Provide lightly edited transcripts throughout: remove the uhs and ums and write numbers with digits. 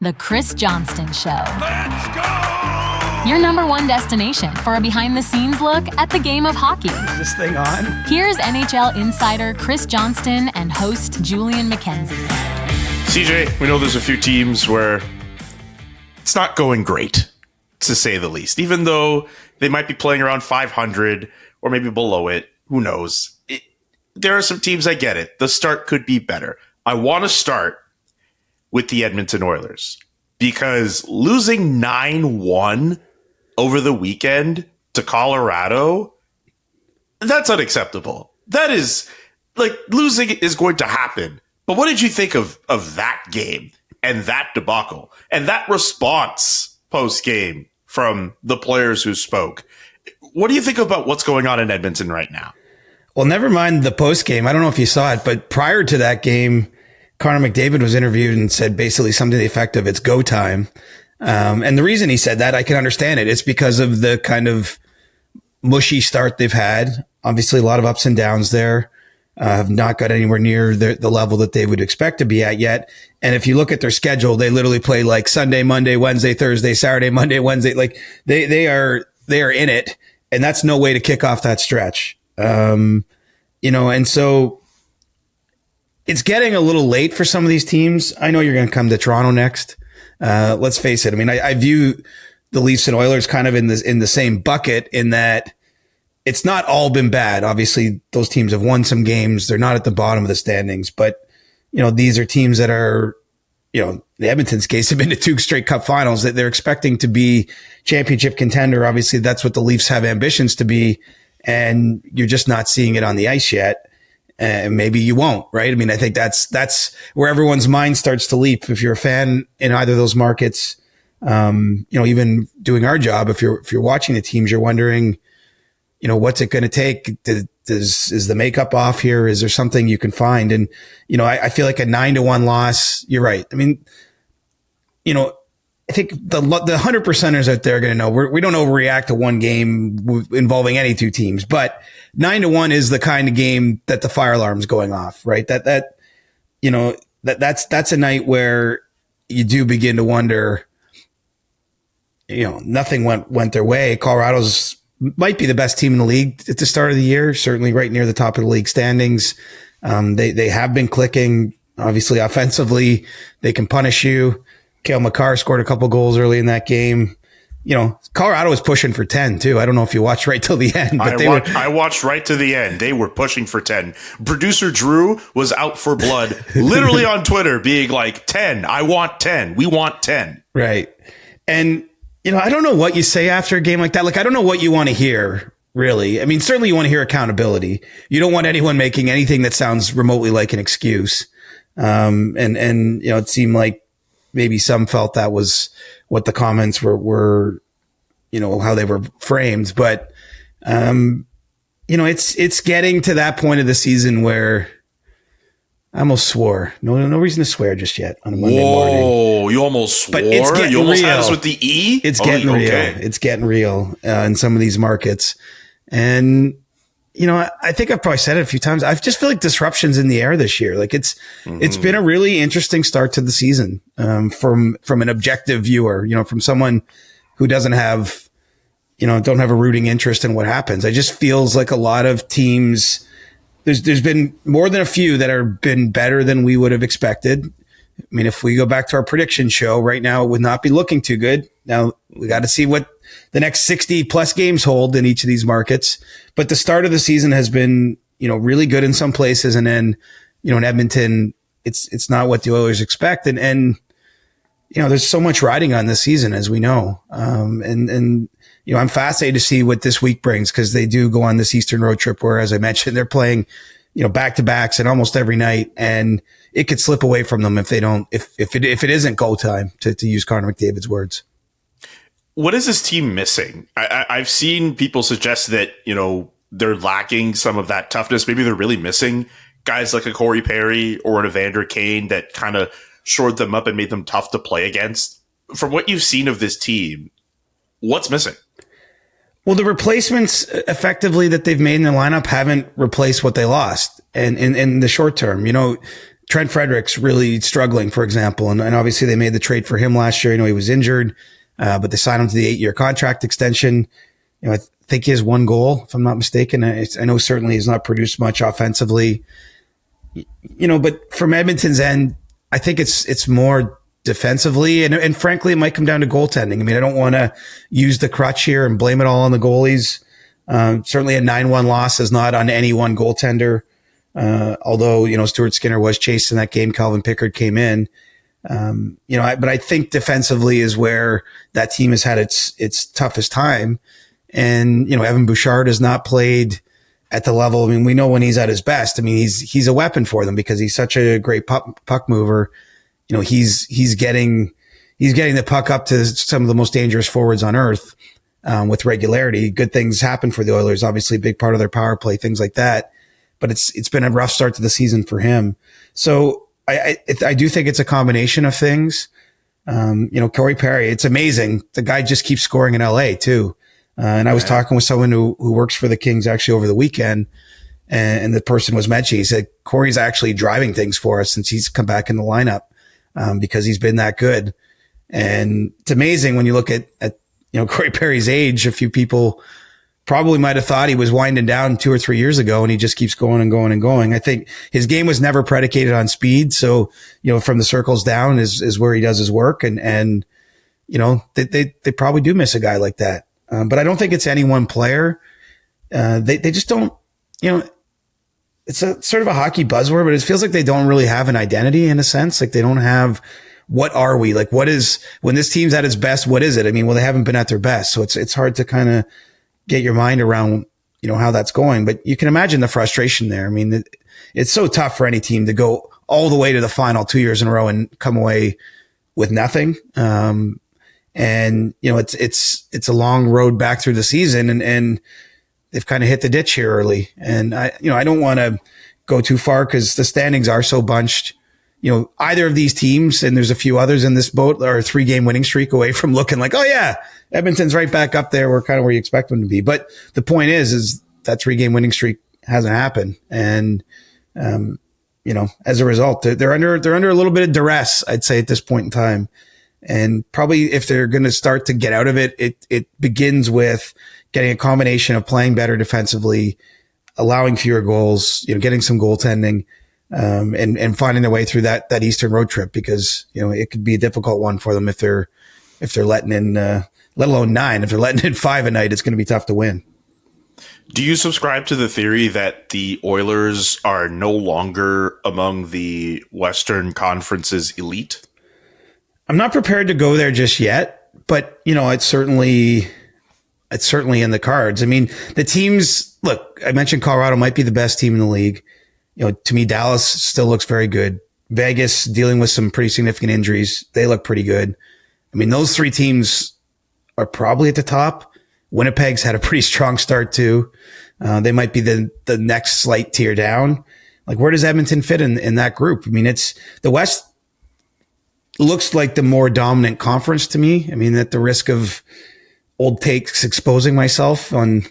The Chris Johnston Show. Let's go! Your number one destination for a behind-the-scenes look at the game of hockey. Is this thing on? Here's NHL insider Chris Johnston and host Julian McKenzie. CJ, we know there's a few teams where it's not going great, to say the least. Even though they might be playing around 500 or maybe below it, who knows? There are some teams, I get it. The start could be better. I want to start with the Edmonton Oilers because losing 9-1 over the weekend to Colorado, that's unacceptable. That is, like, losing is going to happen. But what did you think of that game and that debacle and that response post-game from the players who spoke? What do you think about what's going on in Edmonton right now? Well, never mind the post-game. I don't know if you saw it, but prior to that game, Connor McDavid was interviewed and said basically something to the effect of it's go time. And the reason he said that, I can understand it. It's because of the kind of mushy start they've had. Obviously, a lot of ups and downs there. Have not got anywhere near the level that they would expect to be at yet. And if you look at their schedule, they literally play like Sunday, Monday, Wednesday, Thursday, Saturday, Monday, Wednesday. Like they are in it, and that's no way to kick off that stretch. And so it's getting a little late for some of these teams. I know you're going to come to Toronto next. Let's face it. I mean, I view the Leafs and Oilers kind of in the same bucket in that it's not all been bad. Obviously, those teams have won some games. They're not at the bottom of the standings, but these are teams that are, the Edmonton's case have been to 2 straight cup finals that they're expecting to be championship contender. Obviously, that's what the Leafs have ambitions to be, and you're just not seeing it on the ice yet. And maybe you won't, right? I mean, I think that's where everyone's mind starts to leap. If you're a fan in either of those markets, even doing our job, if you're watching the teams, you're wondering, what's it going to take? Is the makeup off here? Is there something you can find? And, I feel like a 9-1 loss, you're right. I mean, I think the 100%ers out there are going to know we don't overreact to one game involving any two teams, but 9-1 is the kind of game that the fire alarm's going off, right? That's a night where you do begin to wonder, nothing went their way. Colorado's might be the best team in the league at the start of the year, certainly right near the top of the league standings. They have been clicking, obviously offensively. They can punish you. Cale Makar scored a couple goals early in that game. Colorado was pushing for 10 too. I don't know if you watched right till the end, but I watched right to the end. They were pushing for 10. Producer Drew was out for blood, literally on Twitter being like 10. I want 10. We want 10. Right. And, I don't know what you say after a game like that. Like, I don't know what you want to hear, really. I mean, certainly you want to hear accountability. You don't want anyone making anything that sounds remotely like an excuse. It seemed like maybe some felt that was what the comments were, how they were framed. But, it's getting to that point of the season where I almost swore. No reason to swear just yet on a Monday morning. Whoa, you almost swore? But it's getting you almost real. had us with the E? It's getting real. It's getting real in some of these markets. And, I think I've probably said it a few times. I just feel like disruption's in the air this year. Like it's been a really interesting start to the season from an objective viewer, from someone who doesn't have, don't have a rooting interest in what happens. It just feels like a lot of teams, there's been more than a few that have been better than we would have expected. I mean, if we go back to our prediction show right now, it would not be looking too good. Now we got to see what the next 60 plus games hold in each of these markets. But the start of the season has been, really good in some places. And then, in Edmonton, it's not what the Oilers expect. And there's so much riding on this season, as we know. I'm fascinated to see what this week brings because they do go on this Eastern road trip where, as I mentioned, they're playing, back-to-backs and almost every night. And it could slip away from them if it isn't go time, to use Connor McDavid's words. What is this team missing? I've seen people suggest that, they're lacking some of that toughness. Maybe they're really missing guys like a Corey Perry or an Evander Kane that kind of shored them up and made them tough to play against. From what you've seen of this team, what's missing? Well, the replacements effectively that they've made in their lineup haven't replaced what they lost. And in the short term, Trent Frederick's really struggling, for example. And obviously they made the trade for him last year. He was injured, but they signed him to the 8-year contract extension. I think he has 1 goal, if I'm not mistaken. I know certainly he's not produced much offensively. But from Edmonton's end, I think it's more defensively, and frankly, it might come down to goaltending. I don't want to use the crutch here and blame it all on the goalies. Certainly a 9-1 loss is not on any one goaltender. Although, Stuart Skinner was chased in that game, Calvin Pickard came in. But I think defensively is where that team has had its toughest time. And, Evan Bouchard has not played at the level. We know when he's at his best. He's a weapon for them because he's such a great puck mover. He's getting the puck up to some of the most dangerous forwards on earth, with regularity. Good things happen for the Oilers, obviously a big part of their power play, things like that. But it's been a rough start to the season for him. So I do think it's a combination of things. Corey Perry, it's amazing. The guy just keeps scoring in LA too. And I was talking with someone who works for the Kings actually over the weekend, and the person was mentioning, he said, Corey's actually driving things for us since he's come back in the lineup, because he's been that good. And it's amazing when you look at Corey Perry's age. A few people probably might have thought he was winding down 2 or 3 years ago, and he just keeps going and going and going. I think his game was never predicated on speed. So, from the circles down is where he does his work. And they probably do miss a guy like that. But I don't think it's any one player. They just don't, it's a sort of a hockey buzzword, but it feels like they don't really have an identity in a sense. Like they don't have, what are we? Like when this team's at its best, what is it? They haven't been at their best. So it's hard to kind of get your mind around, how that's going, but you can imagine the frustration there. It's so tough for any team to go all the way to the final 2 years in a row and come away with nothing. It's a long road back through the season, and they've kind of hit the ditch here early. And I don't want to go too far because the standings are so bunched. Either of these teams, and there's a few others in this boat, are a 3-game winning streak away from looking like, oh yeah, Edmonton's right back up there. We're kind of where you expect them to be. But the point is that 3-game winning streak hasn't happened. And, as a result, they're under a little bit of duress, I'd say, at this point in time. And probably if they're going to start to get out of it, it begins with getting a combination of playing better defensively, allowing fewer goals, getting some goaltending, and finding their way through that Eastern road trip, because, it could be a difficult one for them if they're letting in, let alone 9, if they're letting in 5 a night, it's going to be tough to win. Do you subscribe to the theory that the Oilers are no longer among the Western Conference's elite? I'm not prepared to go there just yet, but it's certainly in the cards. The teams, look, I mentioned Colorado might be the best team in the league. To me, Dallas still looks very good. Vegas dealing with some pretty significant injuries. They look pretty good. Those 3 teams are probably at the top. Winnipeg's had a pretty strong start too. They might be the next slight tier down. Like, where does Edmonton fit in that group? It's the West looks like the more dominant conference to me. At the risk of old takes exposing myself on,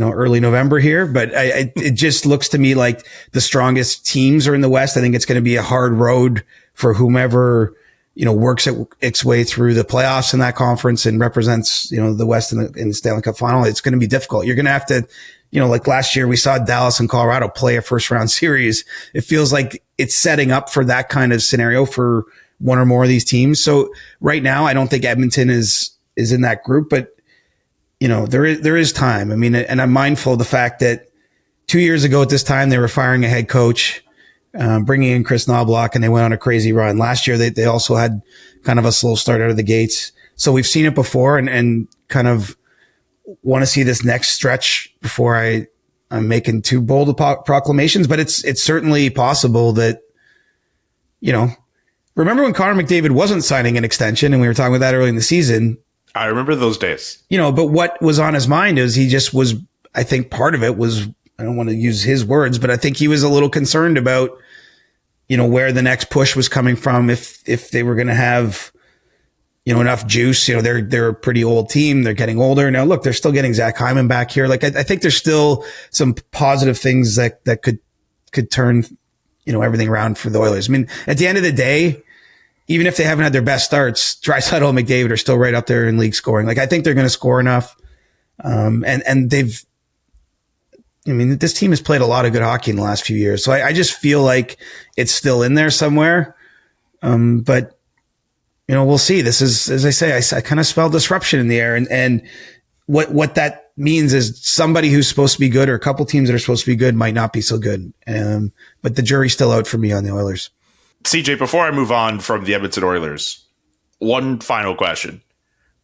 early November here, but it just looks to me like the strongest teams are in the West. I think it's going to be a hard road for whomever, works its way through the playoffs in that conference and represents, the West in the Stanley Cup final. It's going to be difficult. You're going to have to, like last year we saw Dallas and Colorado play a first round series. It feels like it's setting up for that kind of scenario for one or more of these teams. So right now, I don't think Edmonton is in that group, but there is time. And I'm mindful of the fact that 2 years ago at this time, they were firing a head coach, bringing in Chris Knobloch, and they went on a crazy run. Last year, they also had kind of a slow start out of the gates. So we've seen it before, and kind of want to see this next stretch before I'm making too bold of proclamations, but it's certainly possible that, remember when Connor McDavid wasn't signing an extension, and we were talking about that early in the season? I remember those days. But what was on his mind is he just was, I think part of it was, I don't want to use his words, but I think he was a little concerned about, where the next push was coming from, if they were going to have, enough juice. They're a pretty old team. They're getting older. Now, look, they're still getting Zach Hyman back here. Like, I think there's still some positive things that could turn, everything around for the Oilers. I mean, at the end of the day, even if they haven't had their best starts, Draisaitl and McDavid are still right up there in league scoring. Like, I think they're going to score enough. And this team has played a lot of good hockey in the last few years. So I just feel like it's still in there somewhere. But we'll see. This is, as I say, I kind of smell disruption in the air, and what that means is somebody who's supposed to be good, or a couple teams that are supposed to be good, might not be so good. But the jury's still out for me on the Oilers. CJ, before I move on from the Edmonton Oilers, one final question.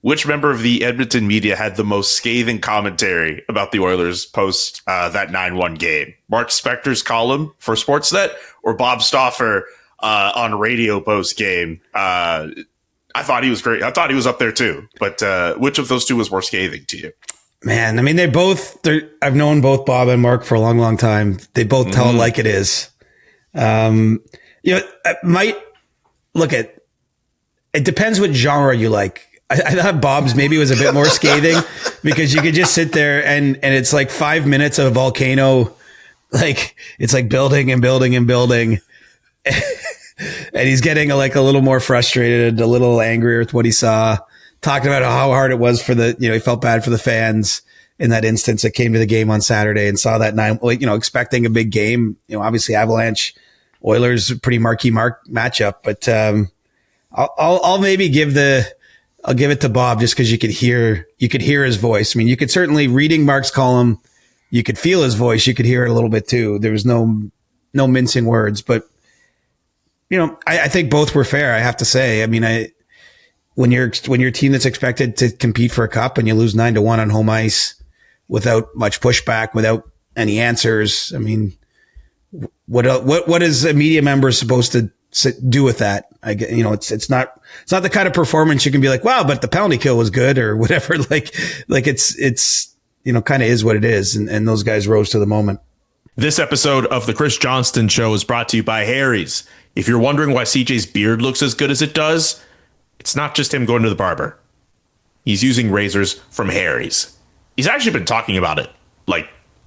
Which member of the Edmonton media had the most scathing commentary about the Oilers post that 9-1 game? Mark Spector's column for Sportsnet or Bob Stauffer on radio post game? I thought he was great. I thought he was up there too. But which of those two was more scathing to you? Man, I mean, I've known both Bob and Mark for a long, long time. They both tell it like it is. It depends what genre you like. I thought Bob's maybe was a bit more scathing because you could just sit there and it's like 5 minutes of a volcano. Like, it's like building and building and building. And he's getting a little more frustrated, a little angrier with what he saw, talking about how hard it was for he felt bad for the fans in that instance that came to the game on Saturday and saw that expecting a big game. Obviously Avalanche Oilers, pretty marquee matchup, but I'll maybe I'll give it to Bob just because you could hear his voice. I mean, you could certainly, reading Mark's column, you could feel his voice. You could hear it a little bit too. There was no mincing words, but I think both were fair. I have to say. I mean, when you're a team that's expected to compete for a cup and you lose 9-1 on home ice without much pushback, without any answers, I mean, what is a media member supposed to do with that? It's not the kind of performance you can be like, wow, but the penalty kill was good or whatever. Like it's kind of is what it is. And those guys rose to the moment. This episode of the Chris Johnston Show is brought to you by Harry's. If you're wondering why CJ's beard looks as good as it does, it's not just him going to the barber. He's using razors from Harry's. He's actually been talking about it,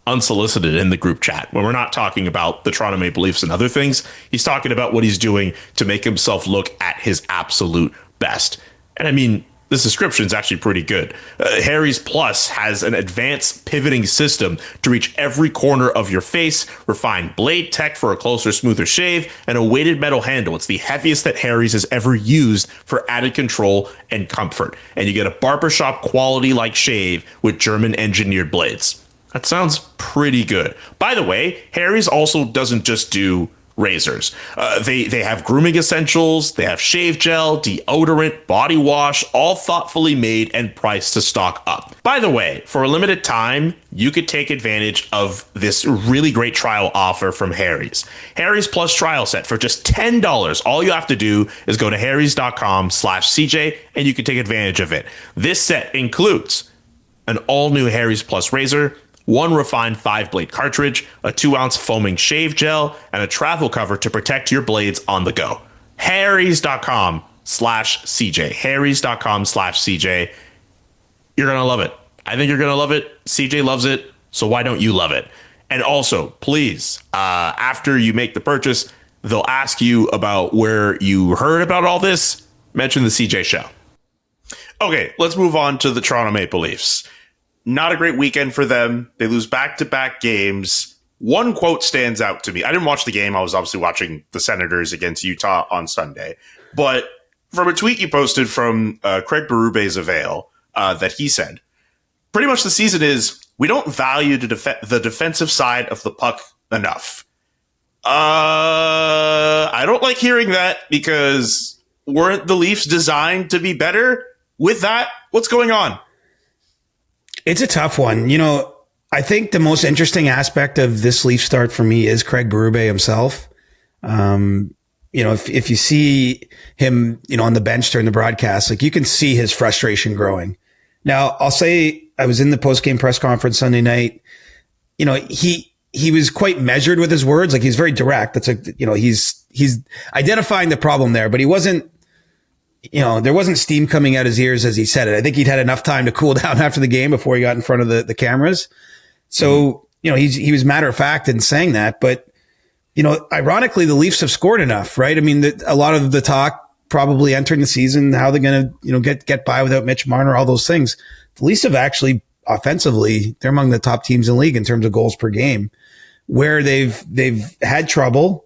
unsolicited in the group chat. When we're not talking about the Toronto Maple Leafs and other things, he's talking about what he's doing to make himself look at his absolute best. And I mean, this description is actually pretty good. Harry's Plus has an advanced pivoting system to reach every corner of your face, refined blade tech for a closer, smoother shave, and a weighted metal handle. It's the heaviest that Harry's has ever used for added control and comfort. And you get a barbershop quality like shave with German engineered blades. That sounds pretty good. By the way, Harry's also doesn't just do razors. They have grooming essentials, they have shave gel, deodorant, body wash, all thoughtfully made and priced to stock up. By the way, for a limited time, you could take advantage of this really great trial offer from Harry's. Harry's Plus trial set for just $10. All you have to do is go to harrys.com/CJ and you can take advantage of it. This set includes an all-new Harry's Plus razor, one refined 5-blade cartridge, a 2-ounce foaming shave gel, and a travel cover to protect your blades on the go. Harrys.com/CJ. Harrys.com/CJ. You're going to love it. I think you're going to love it. CJ loves it. So why don't you love it? And also, please, after you make the purchase, they'll ask you about where you heard about all this. Mention the CJ Show. Okay, let's move on to the Toronto Maple Leafs. Not a great weekend for them. They lose back-to-back games. One quote stands out to me. I didn't watch the game. I was obviously watching the Senators against Utah on Sunday. But from a tweet you posted from Craig Berube's Avail, that he said, pretty much the season is, we don't value the defensive side of the puck enough. I don't like hearing that, because weren't the Leafs designed to be better with that? What's going on? It's a tough one. I think the most interesting aspect of this Leaf start for me is Craig Berube himself. If you see him, on the bench during the broadcast, you can see his frustration growing. Now, I'll say I was in the post-game press conference Sunday night. He was quite measured with his words. He's very direct. That's he's identifying the problem there, but he wasn't, there wasn't steam coming out his ears as he said it. I think he'd had enough time to cool down after the game before he got in front of the cameras. So, he was matter of fact in saying that. But ironically, the Leafs have scored enough, right? I mean, a lot of the talk probably entering the season, how they're going to, get by without Mitch Marner, all those things. The Leafs have actually offensively, they're among the top teams in the league in terms of goals per game. Where they've had trouble,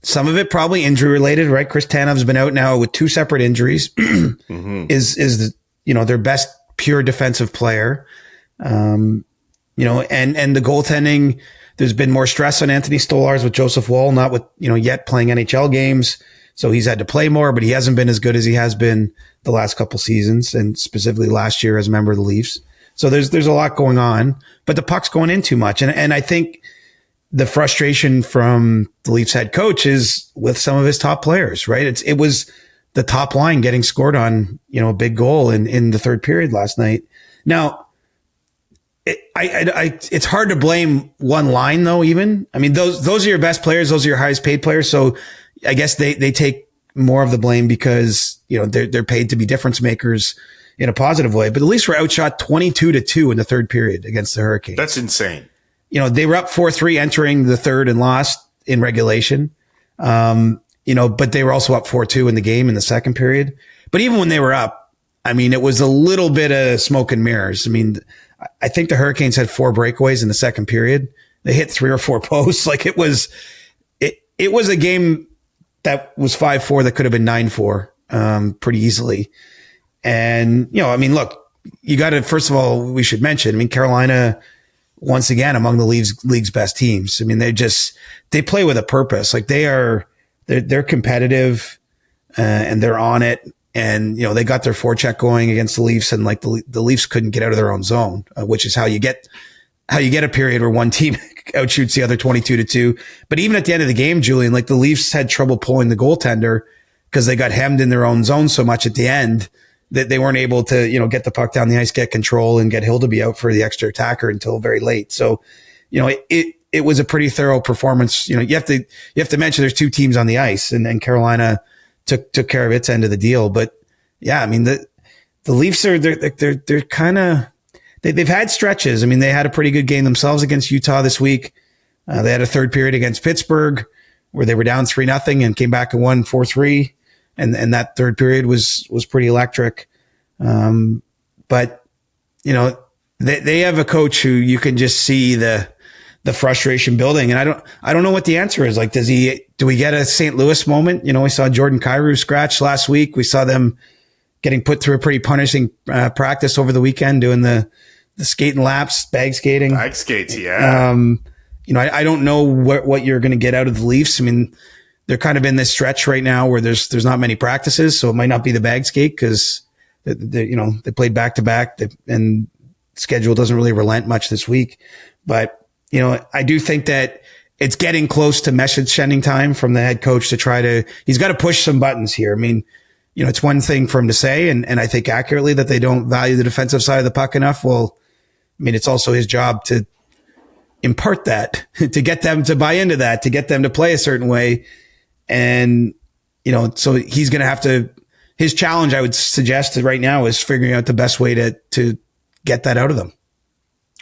some of it probably injury related, right? Chris Tanev's been out now with 2 separate injuries. mm-hmm. is their best pure defensive player. And the goaltending, there's been more stress on Anthony Stolarz with Joseph Woll, not with, yet playing NHL games. So he's had to play more, but he hasn't been as good as he has been the last couple seasons, and specifically last year as a member of the Leafs. So there's a lot going on, but the puck's going in too much. And I think the frustration from the Leafs head coach is with some of his top players, right? It was the top line getting scored on, a big goal in the third period last night. Now, it's hard to blame one line though, even. I mean, those are your best players. Those are your highest paid players. So I guess they take more of the blame because, they're paid to be difference makers in a positive way. But the Leafs were outshot 22-2 in the third period against the Hurricanes. That's insane. They were up 4-3 entering the third and lost in regulation. But they were also up 4-2 in the game in the second period. But even when they were up, I mean, it was a little bit of smoke and mirrors. I mean, I think the Hurricanes had 4 breakaways in the second period. They hit 3 or 4 posts. Like it was a game that was 5-4 that could have been 9-4, pretty easily. And, look, you got to, first of all, we should mention, Carolina, once again, among the league's best teams. I mean, they play with a purpose. Like they're competitive, and they're on it. And, they got their forecheck going against the Leafs, and like the Leafs couldn't get out of their own zone, which is how you get a period where one team outshoots the other 22-2. But even at the end of the game, Julian, like the Leafs had trouble pulling the goaltender because they got hemmed in their own zone so much at the end that they weren't able to, get the puck down the ice, get control, and get Hildeby out for the extra attacker until very late. So, it was a pretty thorough performance. You have to mention there's 2 teams on the ice, and Carolina took care of its end of the deal. But yeah, I mean, the Leafs they're kind of, they've had stretches. I mean, they had a pretty good game themselves against Utah this week. They had a third period against Pittsburgh where they were down 3-0 and came back and won 4-3. And that third period was pretty electric. But they have a coach who you can just see the frustration building. And I don't know what the answer is. Like, do we get a St. Louis moment? We saw Jordan Kyrou scratch last week. We saw them getting put through a pretty punishing practice over the weekend, doing the skating laps, bag skating. Bag skates, yeah. I don't know what you're going to get out of the Leafs. I mean, they're kind of in this stretch right now where there's not many practices, so it might not be the bag skate because they played back to back, and schedule doesn't really relent much this week. But I do think that it's getting close to message sending time from the head coach he's got to push some buttons here. I mean, it's one thing for him to say, and I think accurately, that they don't value the defensive side of the puck enough. Well, I mean, it's also his job to impart that, to get them to buy into that, to get them to play a certain way. And, so he's going to have to, his challenge, I would suggest right now, is figuring out the best way to get that out of them.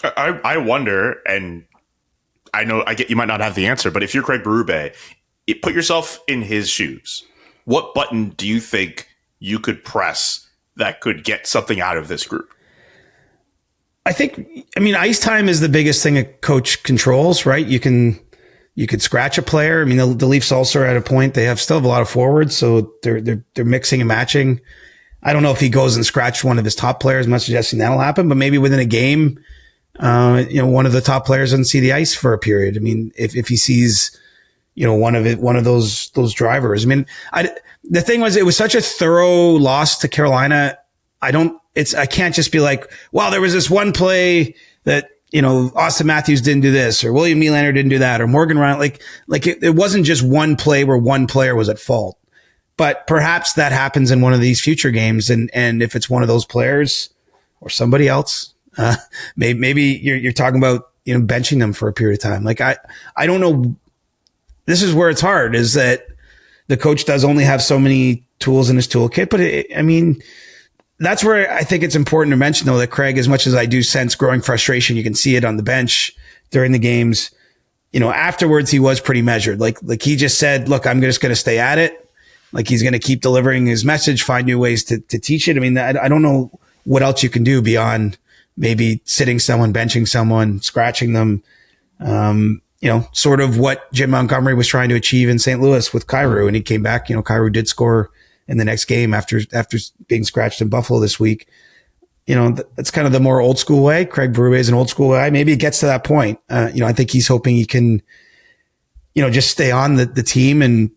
I wonder, and I know you might not have the answer, but if you're Craig Berube, put yourself in his shoes. What button do you think you could press that could get something out of this group? I mean, ice time is the biggest thing a coach controls, right? You could scratch a player. I mean, the Leafs also are at a point, they still have a lot of forwards, so they're mixing and matching. I don't know if he goes and scratches one of his top players. I'm not suggesting that'll happen, but maybe within a game, one of the top players doesn't see the ice for a period. I mean, if he sees, one of those drivers. I mean, the thing was, it was such a thorough loss to Carolina. I can't just be like, well, there was this one play that, Austin Matthews didn't do this, or William Nylander didn't do that, or Morgan Ryan. Like it wasn't just one play where one player was at fault. But perhaps that happens in one of these future games. And if it's one of those players or somebody else, maybe you're talking about, benching them for a period of time. Like, I don't know. This is where it's hard, is that the coach does only have so many tools in his toolkit. But that's where I think it's important to mention, though, that Craig, as much as I do sense growing frustration, you can see it on the bench during the games. afterwards he was pretty measured. Like he just said, look, I'm just going to stay at it. Like he's going to keep delivering his message, find new ways to teach it. I mean, I don't know what else you can do beyond maybe sitting someone, benching someone, scratching them. Sort of what Jim Montgomery was trying to achieve in St. Louis with Kyrou, and he came back. Kyrou did score in the next game after being scratched in Buffalo this week. That's kind of the more old school way. Craig Berube is an old school guy. Maybe it gets to that point. I think he's hoping he can, just stay on the team and,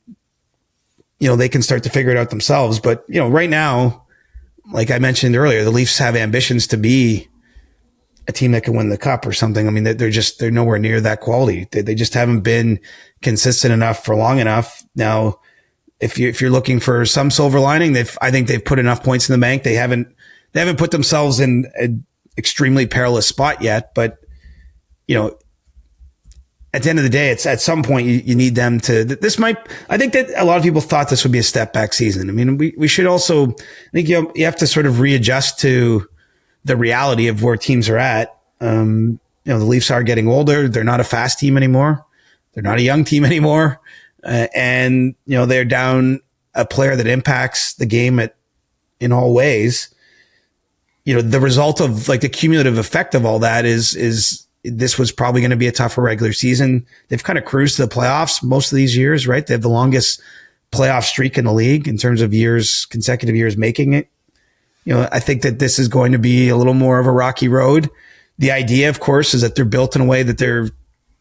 they can start to figure it out themselves. But, right now, like I mentioned earlier, the Leafs have ambitions to be a team that can win the cup or something. I mean, they're nowhere near that quality. They just haven't been consistent enough for long enough. Now, if you're looking for some silver lining, I think they've put enough points in the bank. They haven't put themselves in an extremely perilous spot yet, but at the end of the day, it's at some point you need them to, I think that a lot of people thought this would be a step back season. I mean, we should also, I think you have to sort of readjust to the reality of where teams are at. The Leafs are getting older. They're not a fast team anymore. They're not a young team anymore. And they're down a player that impacts the game in all ways. The result of like the cumulative effect of all that is this was probably going to be a tougher regular season. They've kind of cruised to the playoffs most of these years, right? They have the longest playoff streak in the league in terms of consecutive years making it. I think that this is going to be a little more of a rocky road. The idea, of course, is that they're built in a way that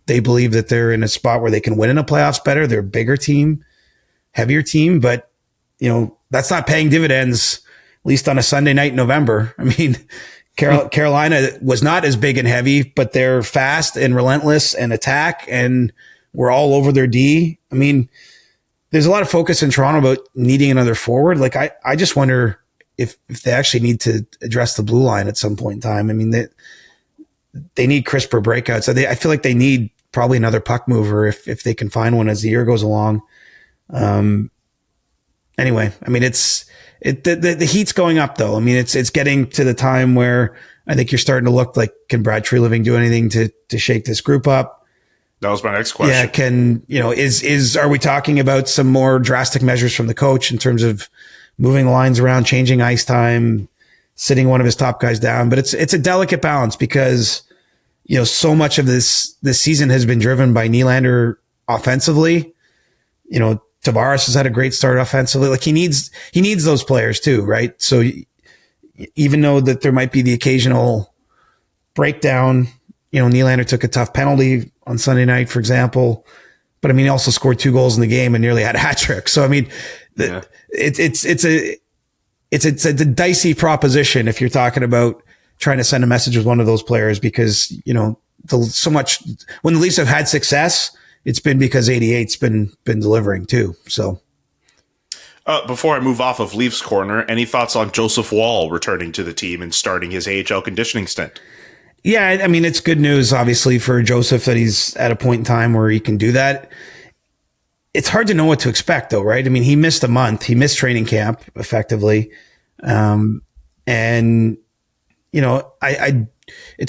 they believe that they're in a spot where they can win in the playoffs better. They're a bigger team, heavier team, but that's not paying dividends, at least on a Sunday night in November. I mean, Carolina was not as big and heavy, but they're fast and relentless and attack, and we're all over their D. I mean, there's a lot of focus in Toronto about needing another forward. Like, I just wonder if they actually need to address the blue line at some point in time. I mean, they need crisper breakouts. I feel like they need probably another puck mover if they can find one as the year goes along. Anyway, I mean, the heat's going up though. I mean, it's getting to the time where I think you're starting to look like, can Brad Treliving do anything to shake this group up? That was my next question. Yeah. Are we talking about some more drastic measures from the coach in terms of moving the lines around, changing ice time, sitting one of his top guys down? But it's a delicate balance because, so much of this season has been driven by Nylander offensively. Tavares has had a great start offensively. Like he needs those players too, right? So even though that there might be the occasional breakdown, Nylander took a tough penalty on Sunday night, for example, but I mean, he also scored 2 goals in the game and nearly had a hat trick. So I mean, it's a dicey proposition if you're talking about trying to send a message with one of those players, because so much when the Leafs have had success, it's been because 88's been delivering too. So before I move off of Leafs corner, any thoughts on Joseph Woll returning to the team and starting his AHL conditioning stint? Yeah, I mean, it's good news, obviously, for Joseph that he's at a point in time where he can do that. It's hard to know what to expect, though, right? I mean, he missed a month. He missed training camp, effectively. It's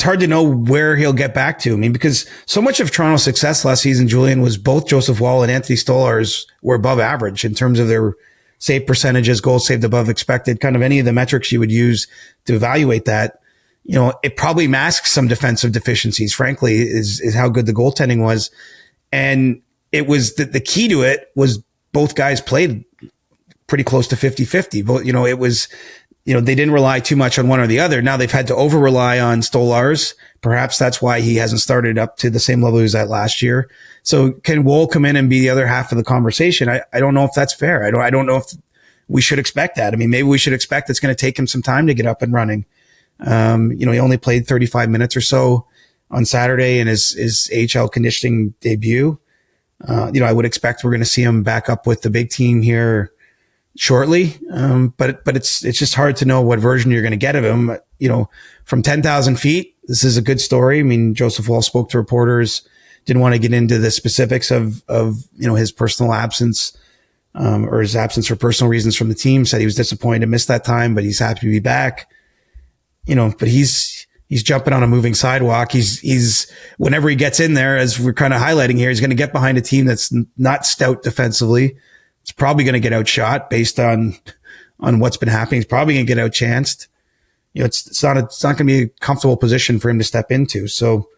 hard to know where he'll get back to. I mean, because so much of Toronto's success last season, Julian, was both Joseph Woll and Anthony Stolarz were above average in terms of their save percentages, goals saved above expected, kind of any of the metrics you would use to evaluate that. It probably masks some defensive deficiencies, frankly, is how good the goaltending was. And it was the key to it was both guys played pretty close to 50-50. But, it was, they didn't rely too much on one or the other. Now they've had to over rely on Stolarz. Perhaps that's why he hasn't started up to the same level he was at last year. So can Woll come in and be the other half of the conversation? I don't know if that's fair. I don't know if we should expect that. I mean, maybe we should expect it's going to take him some time to get up and running. He only played 35 minutes or so on Saturday in his AHL conditioning debut. I would expect we're going to see him back up with the big team here shortly. But it's just hard to know what version you're going to get of him. From 10,000 feet, this is a good story. I mean, Joseph Woll spoke to reporters, didn't want to get into the specifics of his personal absence, or his absence for personal reasons from the team. Said he was disappointed to miss that time, but he's happy to be back. But he's He's jumping on a moving sidewalk. He's whenever he gets in there, as we're kind of highlighting here, he's going to get behind a team that's not stout defensively. It's probably going to get outshot based on what's been happening. He's probably going to get outchanced. It's not going to be a comfortable position for him to step into. So,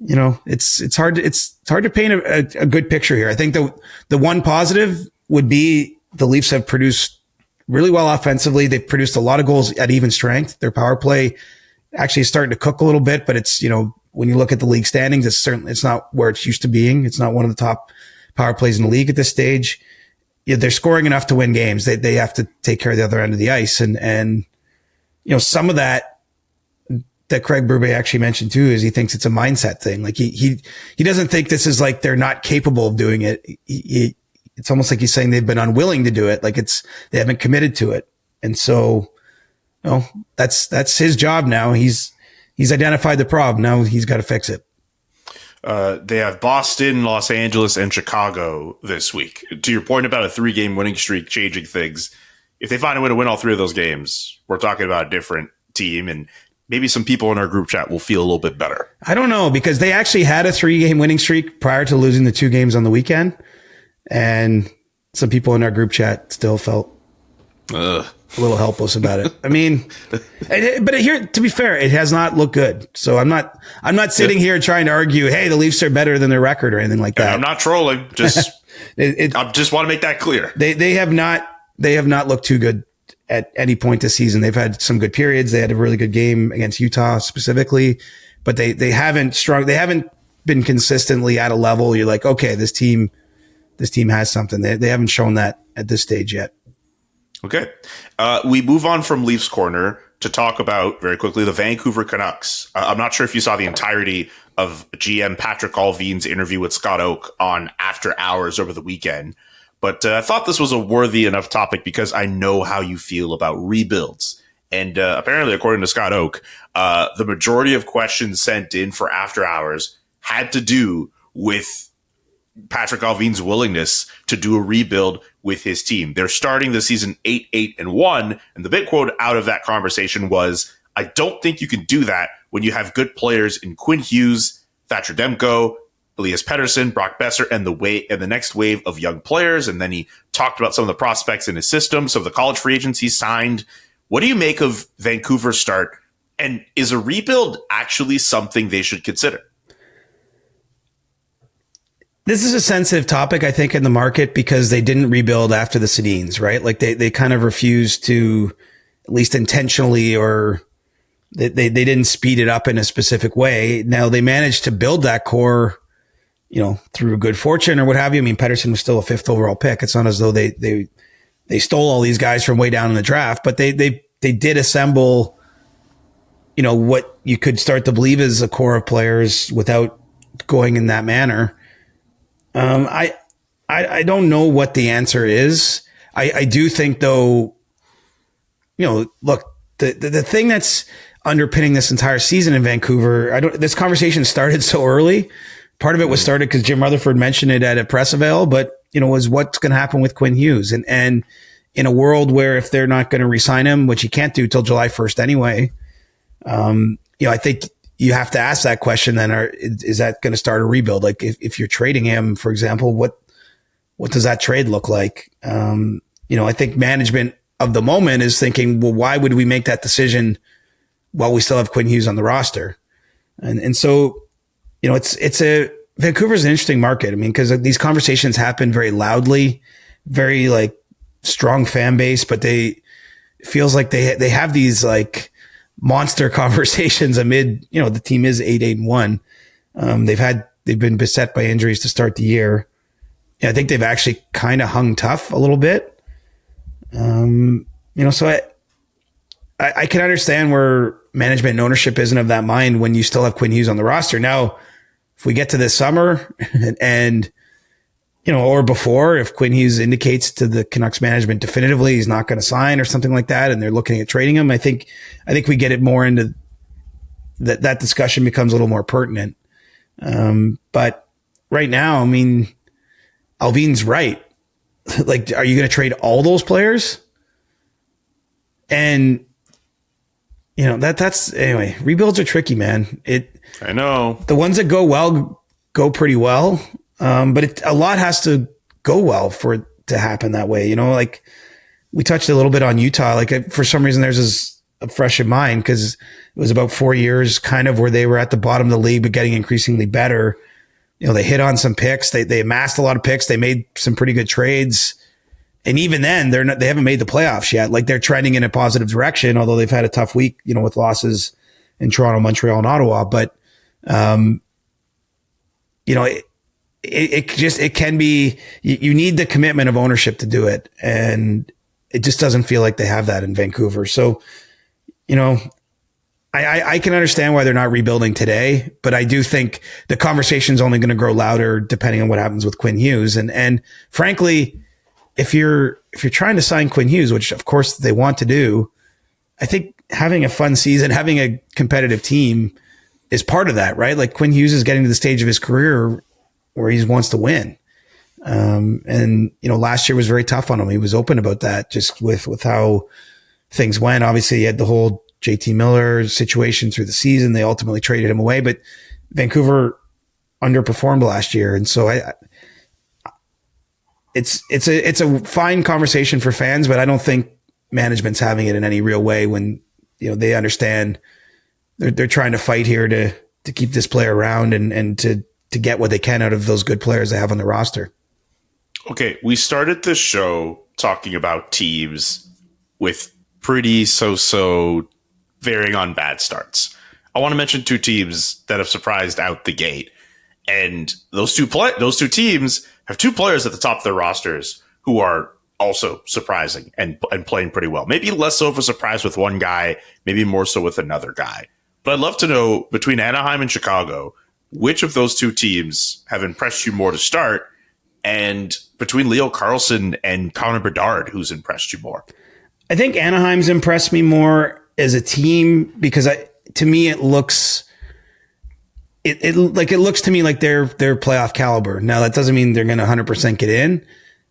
it's hard to paint a good picture here. I think the one positive would be the Leafs have produced really well offensively. They've produced a lot of goals at even strength. Their power play actually is starting to cook a little bit, but it's, when you look at the league standings, it's not where it's used to being. It's not one of the top power plays in the league at this stage. They're scoring enough to win games. They have to take care of the other end of the ice. And some of that Craig Berube actually mentioned too, is he thinks it's a mindset thing. Like he doesn't think this is like they're not capable of doing it. It's almost like he's saying they've been unwilling to do it. Like they haven't committed to it. And so, that's his job now. He's identified the problem. Now he's got to fix it. They have Boston, Los Angeles, and Chicago this week. To your point about a 3-game winning streak changing things, if they find a way to win all 3 of those games, we're talking about a different team, and maybe some people in our group chat will feel a little bit better. I don't know, because they actually had a 3-game winning streak prior to losing the 2 games on the weekend, and some people in our group chat still felt a little helpless about it. I mean, but here, to be fair, it has not looked good. So I'm not sitting here trying to argue, hey, the Leafs are better than their record or anything like that. I'm not trolling. Just I just want to make that clear. They have not looked too good at any point this season. They've had some good periods. They had a really good game against Utah specifically, but they haven't been consistently at a level you're like, okay, this team has something. They haven't shown that at this stage yet. Okay. We move on from Leafs Corner to talk about, very quickly, the Vancouver Canucks. I'm not sure if you saw the entirety of GM Patrick Allvin's interview with Scott Oake on After Hours over the weekend, but I thought this was a worthy enough topic because I know how you feel about rebuilds. And apparently, according to Scott Oake, the majority of questions sent in for After Hours had to do with Patrick Allvin's willingness to do a rebuild with his team. They're starting the season 8-1, and the big quote out of that conversation was, "I don't think you can do that when you have good players in Quinn Hughes, Thatcher Demko, Elias Pettersson, Brock Besser, and the next wave of young players." And then he talked about some of the prospects in his system, some of the college free agents he signed. What do you make of Vancouver's start? And is a rebuild actually something they should consider? This is a sensitive topic, I think, in the market because they didn't rebuild after the Sedins, right? Like they kind of refused to, at least intentionally, or they didn't speed it up in a specific way. Now they managed to build that core, through good fortune or what have you. I mean, Pettersson was still a 5th overall pick. It's not as though they stole all these guys from way down in the draft, but they did assemble, what you could start to believe is a core of players without going in that manner. I don't know what the answer is. I do think though, look, the thing that's underpinning this entire season in Vancouver, this conversation started so early. Part of it was started because Jim Rutherford mentioned it at a press avail, but was what's going to happen with Quinn Hughes, and in a world where if they're not going to re-sign him, which he can't do till July 1st anyway, I think you have to ask that question then, is that going to start a rebuild? Like if you're trading him, for example, what does that trade look like? I think management of the moment is thinking, well, why would we make that decision while we still have Quinn Hughes on the roster? And so, Vancouver's an interesting market. I mean, because these conversations happen very loudly, very like strong fan base, but it feels like they have these like monster conversations amid, the team is 8-1. They've been beset by injuries to start the year. I think they've actually kind of hung tough a little bit. So I can understand where management and ownership isn't of that mind when you still have Quinn Hughes on the roster. Now, if we get to this summer and or before, if Quinn Hughes indicates to the Canucks management definitively he's not going to sign or something like that, and they're looking at trading him, I think we get it more into that discussion becomes a little more pertinent. But right now, I mean, Allvin's right. Like, are you going to trade all those players? And that's anyway, rebuilds are tricky, man. I know. The ones that go well go pretty well. But a lot has to go well for it to happen that way. Like we touched a little bit on Utah. Like for some reason, theirs is fresh in mind because it was about 4 years kind of where they were at the bottom of the league, but getting increasingly better. They hit on some picks. They amassed a lot of picks. They made some pretty good trades. And even then they haven't made the playoffs yet. Like they're trending in a positive direction, although they've had a tough week, with losses in Toronto, Montreal, and Ottawa. But, it can be, you need the commitment of ownership to do it. And it just doesn't feel like they have that in Vancouver. So, I can understand why they're not rebuilding today, but I do think the conversation is only going to grow louder depending on what happens with Quinn Hughes. And frankly, if you're trying to sign Quinn Hughes, which of course they want to do, I think having a fun season, having a competitive team is part of that, right? Like Quinn Hughes is getting to the stage of his career where he wants to win. Last year was very tough on him. He was open about that just with how things went. Obviously he had the whole JT Miller situation through the season. They ultimately traded him away, but Vancouver underperformed last year. And so it's a fine conversation for fans, but I don't think management's having it in any real way when, they understand they're trying to fight here to keep this player around and to get what they can out of those good players they have on the roster. Okay. We started this show talking about teams with pretty so varying on bad starts. I want to mention two teams that have surprised out the gate. And those two teams have two players at the top of their rosters who are also surprising and playing pretty well. Maybe less so of a surprise with one guy, maybe more so with another guy. But I'd love to know, between Anaheim and Chicago, which of those two teams have impressed you more to start? And between Leo Carlsson and Connor Bedard, who's impressed you more? I think Anaheim's impressed me more as a team because to me it looks to me like they're playoff caliber. Now that doesn't mean they're going to 100% get in,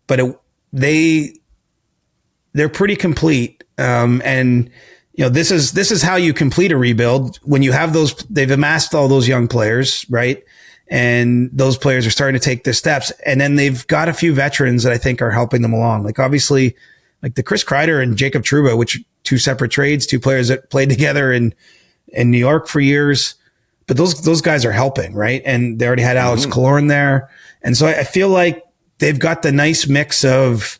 but they're pretty complete. This is how you complete a rebuild when you have they've amassed all those young players, right? And those players are starting to take their steps. And then they've got a few veterans that I think are helping them along. Like obviously like the Chris Kreider and Jacob Trouba, which two separate trades, two players that played together in New York for years. But those guys are helping, right? And they already had Alex Killorn there. And so I feel like they've got the nice mix of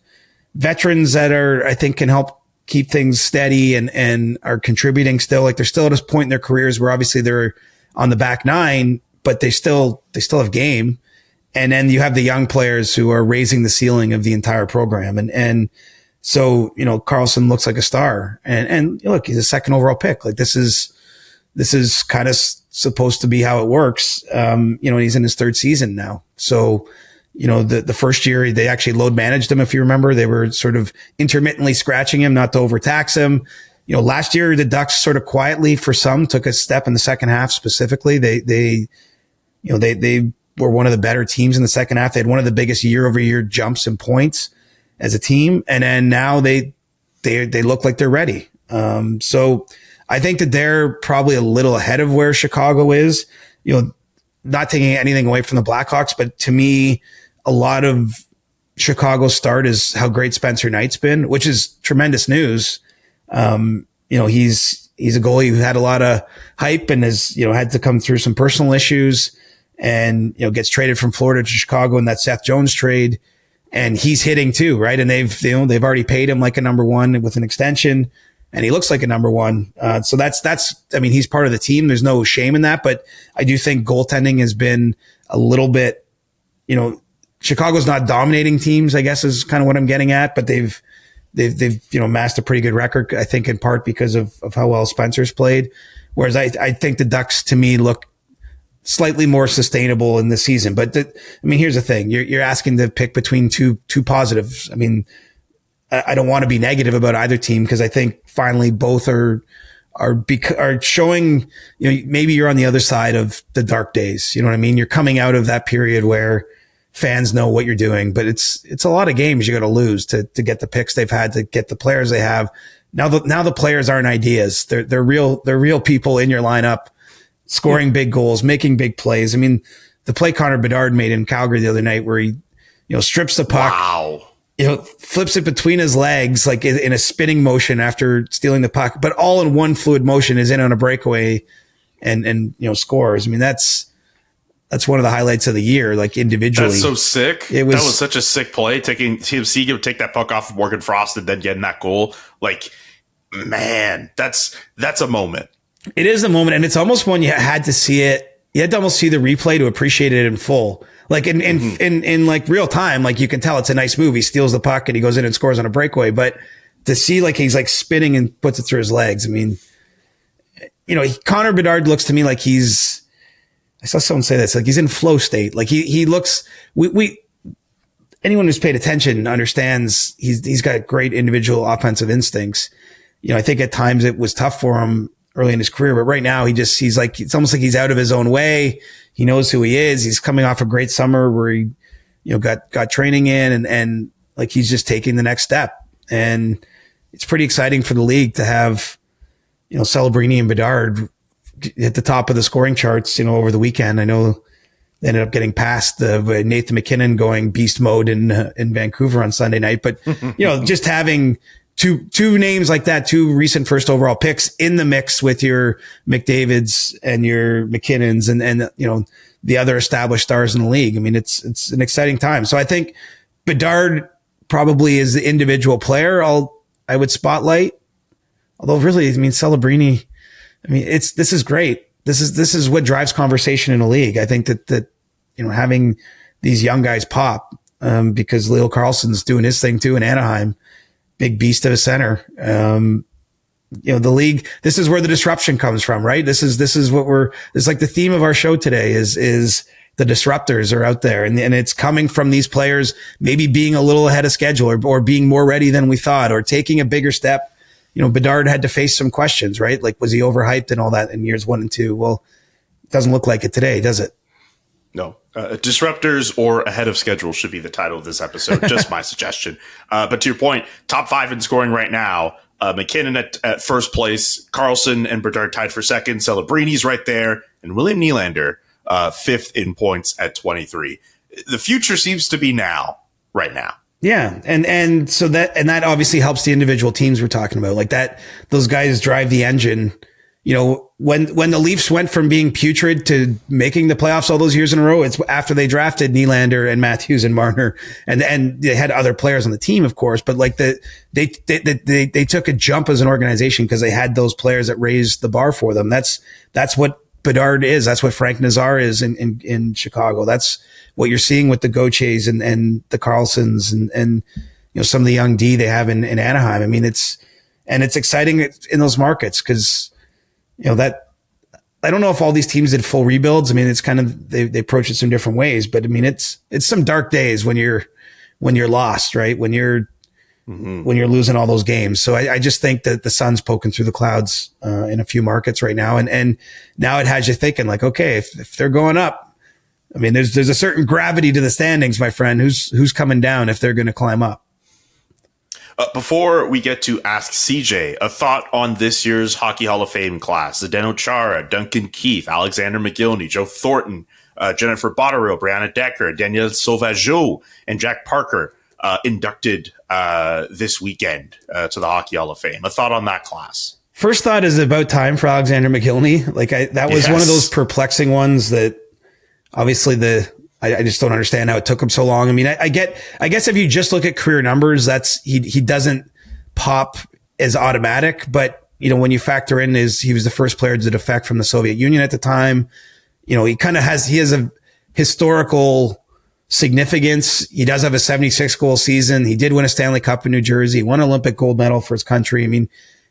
veterans that I think can help keep things steady and are contributing still. Like they're still at this point in their careers where obviously they're on the back nine, but they still have game. And then you have the young players who are raising the ceiling of the entire program. And so, Carlson looks like a star and look, he's a second overall pick. Like this is kind of supposed to be how it works. He's in his third season now. So, the first year they actually load managed him. If you remember, they were sort of intermittently scratching him, not to overtax him. Last year the Ducks sort of quietly for some took a step in the second half specifically. They were one of the better teams in the second half. They had one of the biggest year over year jumps in points as a team. And then now they look like they're ready. So I think that they're probably a little ahead of where Chicago is, not taking anything away from the Blackhawks, but to me, a lot of Chicago's start is how great Spencer Knight's been, which is tremendous news. He's a goalie who had a lot of hype and has, had to come through some personal issues and, gets traded from Florida to Chicago in that Seth Jones trade. And he's hitting too, right? And they've already paid him like a number one with an extension and he looks like a number one. So he's part of the team. There's no shame in that, but I do think goaltending has been a little bit, Chicago's not dominating teams, I guess is kind of what I'm getting at, but they've amassed a pretty good record, I think in part because of how well Spencer's played. Whereas I think the Ducks to me look slightly more sustainable in the season. But here's the thing. You're asking to pick between two positives. I don't want to be negative about either team because I think finally both are showing, maybe you're on the other side of the dark days. You know what I mean? You're coming out of that period where fans know what you're doing, but it's a lot of games you got to lose to get the picks they've had, to get the players they have. Now the players aren't ideas. They're real people in your lineup, scoring big goals, making big plays. I mean, the play Connor Bedard made in Calgary the other night where he, strips the puck. Wow. Flips it between his legs, like in a spinning motion after stealing the puck, but all in one fluid motion is in on a breakaway and scores. I mean, that's one of the highlights of the year, like individually. That's so sick. That was such a sick play. Taking Seager take that puck off of Morgan Frost and then getting that goal. Like, man, that's a moment. It is a moment, and it's almost one you had to see it. You had to almost see the replay to appreciate it in full. Like in like real time, like you can tell it's a nice move. He steals the puck and he goes in and scores on a breakaway. But to see like he's like spinning and puts it through his legs. I mean, Connor Bedard looks to me like I saw someone say this, like he's in flow state. Like he looks, anyone who's paid attention understands he's got great individual offensive instincts. I think at times it was tough for him early in his career, but right now he's like, it's almost like he's out of his own way. He knows who he is. He's coming off a great summer where he, got training in and like he's just taking the next step. And it's pretty exciting for the league to have, Celebrini and Bedard at the top of the scoring charts, over the weekend. I know they ended up getting past Nathan McKinnon going beast mode in Vancouver on Sunday night. But, just having two names like that, two recent first overall picks in the mix with your McDavids and your McKinnons and the other established stars in the league. I mean, it's an exciting time. So I think Bedard probably is the individual player I would spotlight. Although really, I mean, Celebrini, this is great. This is what drives conversation in a league. I think that having these young guys pop, because Leo Carlsson's doing his thing too in Anaheim, big beast of a center. The league, this is where the disruption comes from, right? This is it's like the theme of our show today is the disruptors are out there and it's coming from these players, maybe being a little ahead of schedule or being more ready than we thought or taking a bigger step. Bedard had to face some questions, right? Like, was he overhyped and all that in years 1 and 2? Well, it doesn't look like it today, does it? No. Disruptors or ahead of schedule should be the title of this episode. Just my suggestion. But to your point, top 5 in scoring right now. McKinnon at first place, Carlsson and Bedard tied for second. Celebrini's right there, and William Nylander 5th in points at 23. The future seems to be now, right now. Yeah, and so that obviously helps the individual teams we're talking about. Like that, those guys drive the engine. When the Leafs went from being putrid to making the playoffs all those years in a row, it's after they drafted Nylander and Matthews and Marner, and they had other players on the team, of course. But like they took a jump as an organization because they had those players that raised the bar for them. That's what Bedard is. That's what Frank Nazar is in Chicago. That's what you're seeing with the Gauthiers and the Carlsons and some of the young D they have in Anaheim. I mean, it's exciting in those markets because. That I don't know if all these teams did full rebuilds. I mean, it's kind of, they approach it some different ways, but I mean, it's some dark days when you're lost, right? When you're losing all those games. So I just think that the sun's poking through the clouds, in a few markets right now. And now it has you thinking like, okay, if they're going up, I mean, there's a certain gravity to the standings, my friend, who's coming down if they're going to climb up. Before we get to Ask CJ, a thought on this year's Hockey Hall of Fame class. Zdeno Chara, Duncan Keith, Alexander McGillney, Joe Thornton, Jennifer Botterill, Brianna Decker, Danielle Sauvageau, and Jack Parker inducted this weekend to the Hockey Hall of Fame. A thought on that class. First thought is about time for Alexander McGillney. Like that was one of those perplexing ones that obviously I just don't understand how it took him so long. I mean, I guess if you just look at career numbers, he doesn't pop as automatic, but when you factor in he was the first player to defect from the Soviet Union at the time, he has a historical significance. He does have a 76 goal season. He did win a Stanley Cup in New Jersey, won an Olympic gold medal for his country. I mean,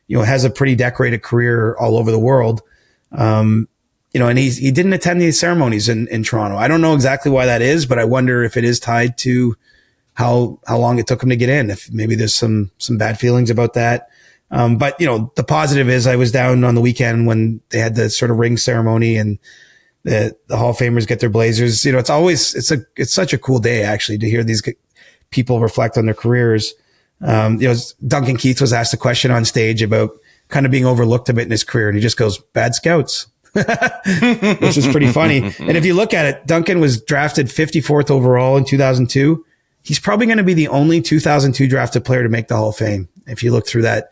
has a pretty decorated career all over the world. And he didn't attend the ceremonies in Toronto. I don't know exactly why that is, but I wonder if it is tied to how long it took him to get in. If maybe there's some bad feelings about that. But the positive is I was down on the weekend when they had the sort of ring ceremony and the Hall of Famers get their blazers. It's such a cool day actually to hear these people reflect on their careers. Duncan Keith was asked a question on stage about kind of being overlooked a bit in his career, and he just goes, "Bad scouts," which is pretty funny. And if you look at it, Duncan was drafted 54th overall in 2002. He's probably going to be the only 2002 drafted player to make the Hall of Fame. If you look through that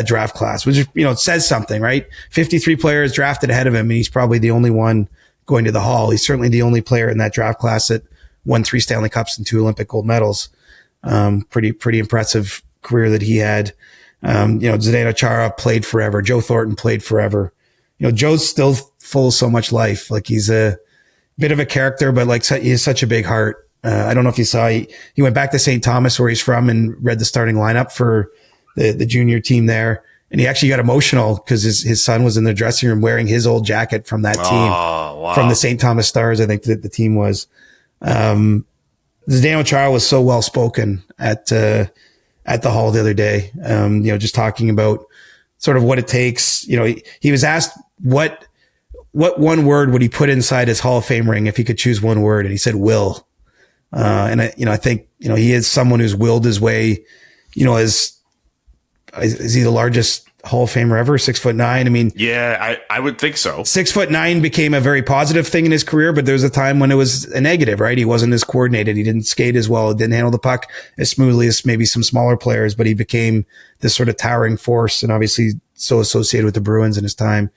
draft class, which, it says something, right? 53 players drafted ahead of him, and he's probably the only one going to the Hall. He's certainly the only player in that draft class that won 3 Stanley Cups and 2 Olympic gold medals. Pretty impressive career that he had. Zdeno Chara played forever. Joe Thornton played forever. Joe's still full of so much life. Like, he's a bit of a character, but like, he has such a big heart. I don't know if you saw, he went back to St. Thomas, where he's from, and read the starting lineup for the junior team there. And he actually got emotional because his son was in the dressing room wearing his old jacket from that team, wow, from the St. Thomas Stars, I think that the team was. Zdeno Chara was so well spoken at the Hall the other day. Just talking about sort of what it takes. He was asked what one word would he put inside his Hall of Fame ring if he could choose one word, and he said will. And I think he is someone who's willed his way. Is he the largest Hall of Famer ever? 6'9". I mean, yeah, I would think so. 6'9" became a very positive thing in his career, but there was a time when it was a negative, right? He wasn't as coordinated. He didn't skate as well. Didn't handle the puck as smoothly as maybe some smaller players, but he became this sort of towering force, and obviously so associated with the Bruins in his time.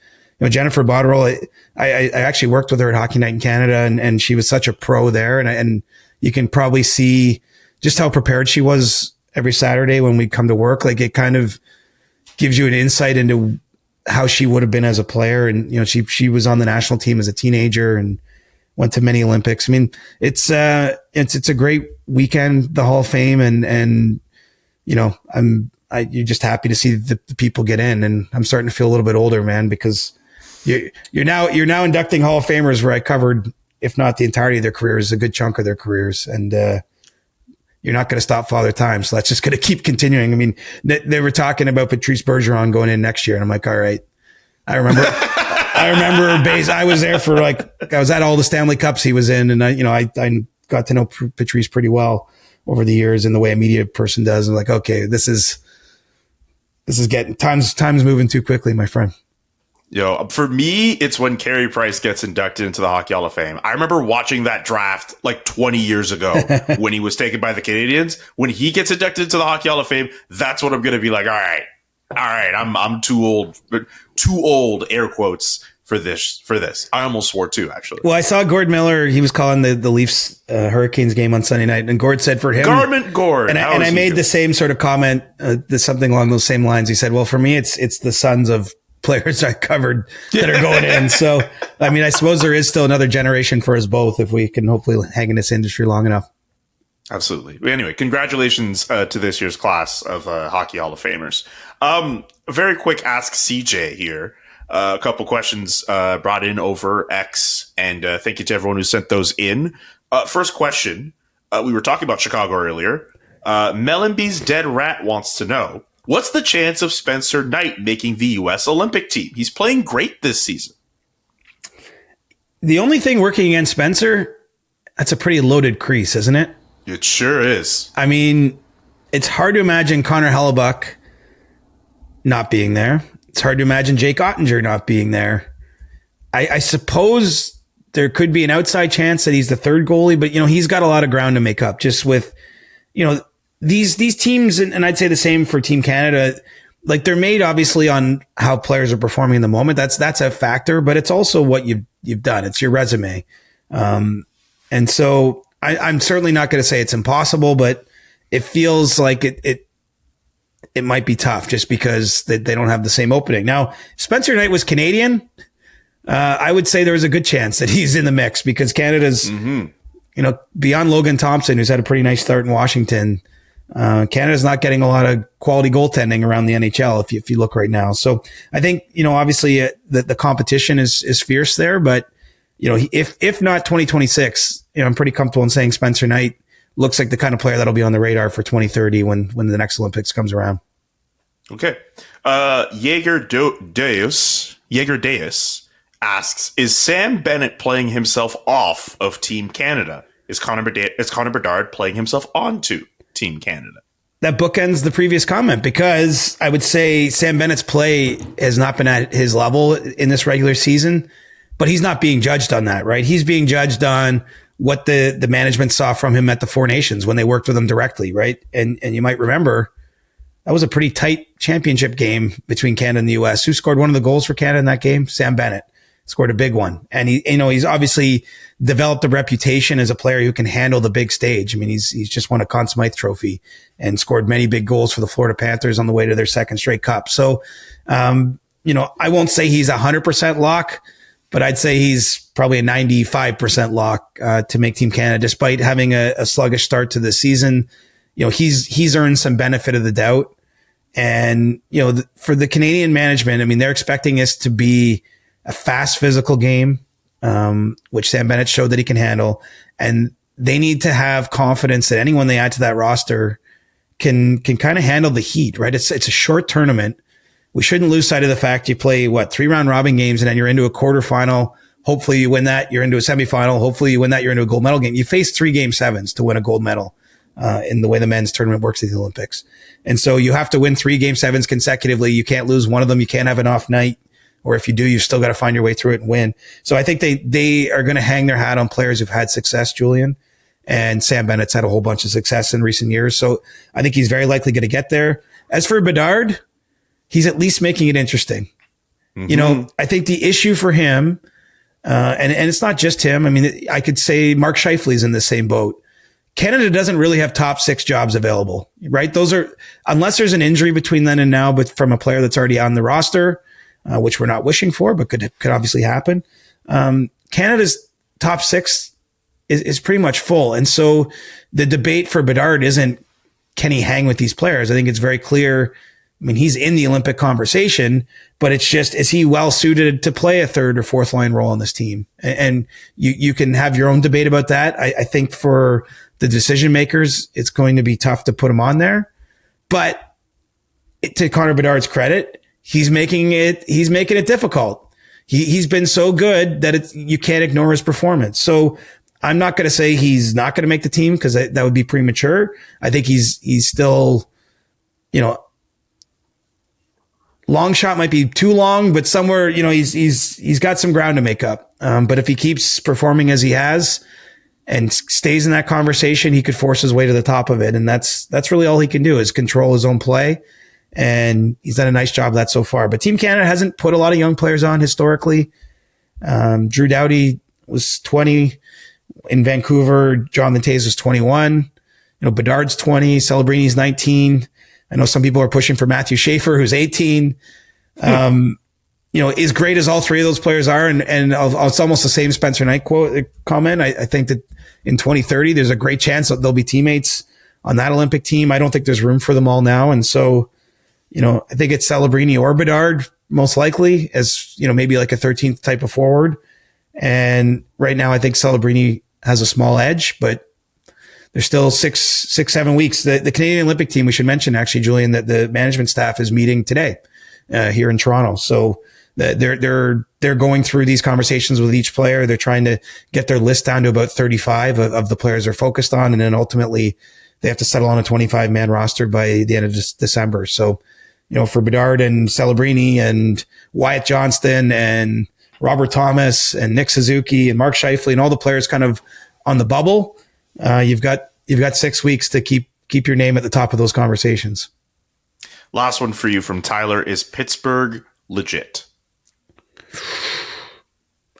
Jennifer Botterill, I actually worked with her at Hockey Night in Canada, and she was such a pro there. And you can probably see just how prepared she was every Saturday when we come to work. Like, it kind of gives you an insight into how she would have been as a player. And, she was on the national team as a teenager and went to many Olympics. I mean, it's a great weekend, the Hall of Fame. And you're just happy to see the people get in. And I'm starting to feel a little bit older, man, because you're now inducting Hall of Famers where I covered, if not the entirety of their careers, a good chunk of their careers. And, you're not going to stop Father Time. So that's just going to keep continuing. I mean, they were talking about Patrice Bergeron going in next year. And I'm like, all right. I remember I was there for I was at all the Stanley Cups he was in. And I got to know Patrice pretty well over the years in the way a media person does. I'm like, okay, this is getting time's moving too quickly, my friend. For me, it's when Carey Price gets inducted into the Hockey Hall of Fame. I remember watching that draft like 20 years ago when he was taken by the Canadiens. When he gets inducted into the Hockey Hall of Fame, that's what I'm going to be like. All right, I'm too old, air quotes, for this. I almost swore too, actually. Well, I saw Gord Miller. He was calling the Leafs Hurricanes game on Sunday night, and Gord said for him, Garment Gord, and I made the same sort of comment, something along those same lines. He said, well, for me, it's the sons of players I covered that are going in. So, I mean, I suppose there is still another generation for us both if we can hopefully hang in this industry long enough. Absolutely. Anyway, congratulations to this year's class of Hockey Hall of Famers. Very quick Ask CJ here. A couple questions brought in over X, and thank you to everyone who sent those in. First question. We were talking about Chicago earlier. Mellenby's Dead Rat wants to know, what's the chance of Spencer Knight making the U.S. Olympic team? He's playing great this season. The only thing working against Spencer, that's a pretty loaded crease, isn't it? It sure is. I mean, it's hard to imagine Connor Hellebuck not being there. It's hard to imagine Jake Ottinger not being there. I suppose there could be an outside chance that he's the third goalie, but, he's got a lot of ground to make up just with, these teams, and I'd say the same for Team Canada, like they're made obviously on how players are performing in the moment. That's a factor, but it's also what you've done. It's your resume. And so I'm certainly not going to say it's impossible, but it feels like it might be tough just because they don't have the same opening. Now, if Spencer Knight was Canadian, I would say there's a good chance that he's in the mix because Canada's, beyond Logan Thompson, who's had a pretty nice start in Washington, Canada's not getting a lot of quality goaltending around the NHL if you look right now. So I think, obviously the competition is fierce there, but if not 2026, I'm pretty comfortable in saying Spencer Knight looks like the kind of player that'll be on the radar for 2030 when the next Olympics comes around. Okay. Jaeger Deus asks, is Sam Bennett playing himself off of Team Canada? Is Connor Bedard playing himself onto Team Canada? that bookends the previous comment, because I would say Sam Bennett's play has not been at his level in this regular season, but he's not being judged on that, right? He's being judged on what the management saw from him at the Four Nations when they worked with him directly, right? And you might remember that was a pretty tight championship game between Canada and the U.S. Who scored one of the goals for Canada in that game? Sam Bennett scored a big one. And he's obviously developed a reputation as a player who can handle the big stage. I mean, he's just won a Conn Smythe Trophy and scored many big goals for the Florida Panthers on the way to their second straight cup. So, I won't say he's 100% lock, but I'd say he's probably a 95% lock to make Team Canada, despite having a sluggish start to the season. He's earned some benefit of the doubt. And, for the Canadian management, I mean, they're expecting this to be a fast physical game, which Sam Bennett showed that he can handle. And they need to have confidence that anyone they add to that roster can kind of handle the heat, right? It's a short tournament. We shouldn't lose sight of the fact you play 3 round robin games, and then you're into a quarterfinal. Hopefully you win that. You're into a semifinal. Hopefully you win that. You're into a gold medal game. You face 3 game sevens to win a gold medal, in the way the men's tournament works at the Olympics. And so you have to win 3 game sevens consecutively. You can't lose one of them. You can't have an off night. Or if you do, you've still got to find your way through it and win. So I think they are going to hang their hat on players who've had success, Julian. And Sam Bennett's had a whole bunch of success in recent years. So I think he's very likely going to get there. As for Bedard, he's at least making it interesting. Mm-hmm. I think the issue for him, and it's not just him. I mean, I could say Mark Scheifele's in the same boat. Canada doesn't really have top 6 jobs available, right? Those are, unless there's an injury between then and now, but from a player that's already on the roster, which we're not wishing for, but could obviously happen. Canada's top 6 is pretty much full. And so the debate for Bedard isn't, can he hang with these players? I think it's very clear. I mean, he's in the Olympic conversation, but it's just, is he well suited to play a 3rd or 4th line role on this team? And you can have your own debate about that. I think for the decision makers, it's going to be tough to put him on there, but to Connor Bedard's credit, he's making it difficult. He's been so good that you can't ignore his performance. So I'm not going to say he's not going to make the team, because that would be premature. I think he's still, long shot might be too long, but somewhere, he's got some ground to make up. But if he keeps performing as he has and stays in that conversation, he could force his way to the top of it. And that's really all he can do, is control his own play. And he's done a nice job of that so far. But Team Canada hasn't put a lot of young players on historically. Drew Doughty was 20 in Vancouver. Jonathan Toews was 21. Bedard's 20. Celebrini's 19. I know some people are pushing for Matthew Schaefer, who's 18. As great as all 3 of those players are, and it's almost the same Spencer Knight comment. I think that in 2030, there's a great chance that they'll be teammates on that Olympic team. I don't think there's room for them all now. And so, I think it's Celebrini or Bedard most likely, as, maybe like a 13th type of forward. And right now I think Celebrini has a small edge, but there's still 6-7 weeks. The Canadian Olympic team, we should mention actually, Julian, that the management staff is meeting today here in Toronto. So they're going through these conversations with each player. They're trying to get their list down to about 35 of the players they're focused on. And then ultimately they have to settle on a 25-man roster by the end of December. So, for Bedard and Celebrini and Wyatt Johnston and Robert Thomas and Nick Suzuki and Mark Scheifele and all the players kind of on the bubble, you've got 6 weeks to keep your name at the top of those conversations. Last one for you from Tyler: is Pittsburgh legit?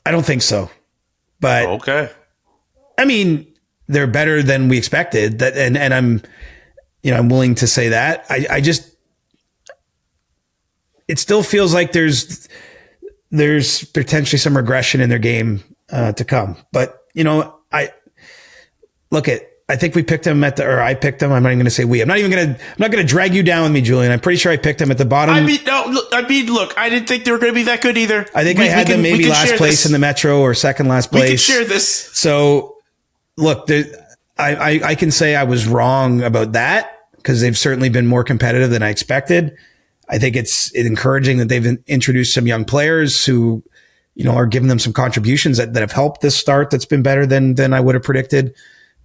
I don't think so, but okay. I mean, they're better than we expected. And I'm willing to say that. I just, it still feels like there's potentially some regression in their game to come. But, I think we picked him I picked him. I'm not even going to say we. I'm not going to drag you down with me, Julian. I'm pretty sure I picked him at the bottom. Look, I didn't think they were going to be that good either. I think I had them maybe last place in the Metro or second last place. We can share this. So, look, I can say I was wrong about that, because they've certainly been more competitive than I expected. I think it's encouraging that they've introduced some young players who, are giving them some contributions that have helped this start that's been better than I would have predicted.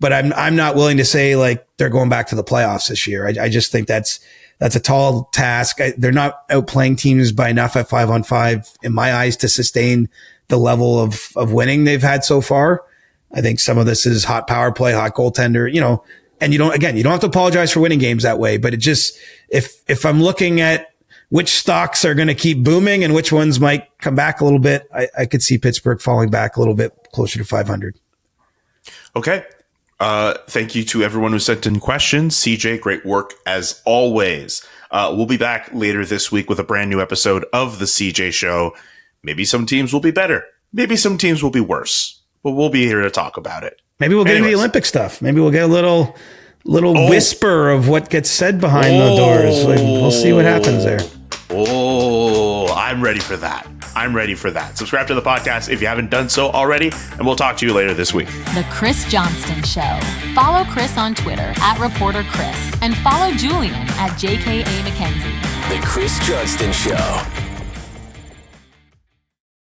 but I'm not willing to say like they're going back to the playoffs this year. I just think that's a tall task. They're not outplaying teams by enough at 5-on-5 in my eyes to sustain the level of winning they've had so far. I think some of this is hot power play, hot goaltender, and you don't have to apologize for winning games that way, but it just, if I'm looking at which stocks are going to keep booming and which ones might come back a little bit, I could see Pittsburgh falling back a little bit closer to 500. Okay. Thank you to everyone who sent in questions. CJ, great work as always. We'll be back later this week with a brand new episode of the CJ Show. Maybe some teams will be better. Maybe some teams will be worse, but we'll be here to talk about it. Maybe we'll get into the Olympic stuff. Maybe we'll get a little whisper of what gets said behind the doors. We'll see what happens there. Oh, I'm ready for that. Subscribe to the podcast if you haven't done so already, and we'll talk to you later this week. The Chris Johnston Show. Follow Chris on Twitter @ReporterChris and follow Julian @JKA McKenzie. The Chris Johnston Show.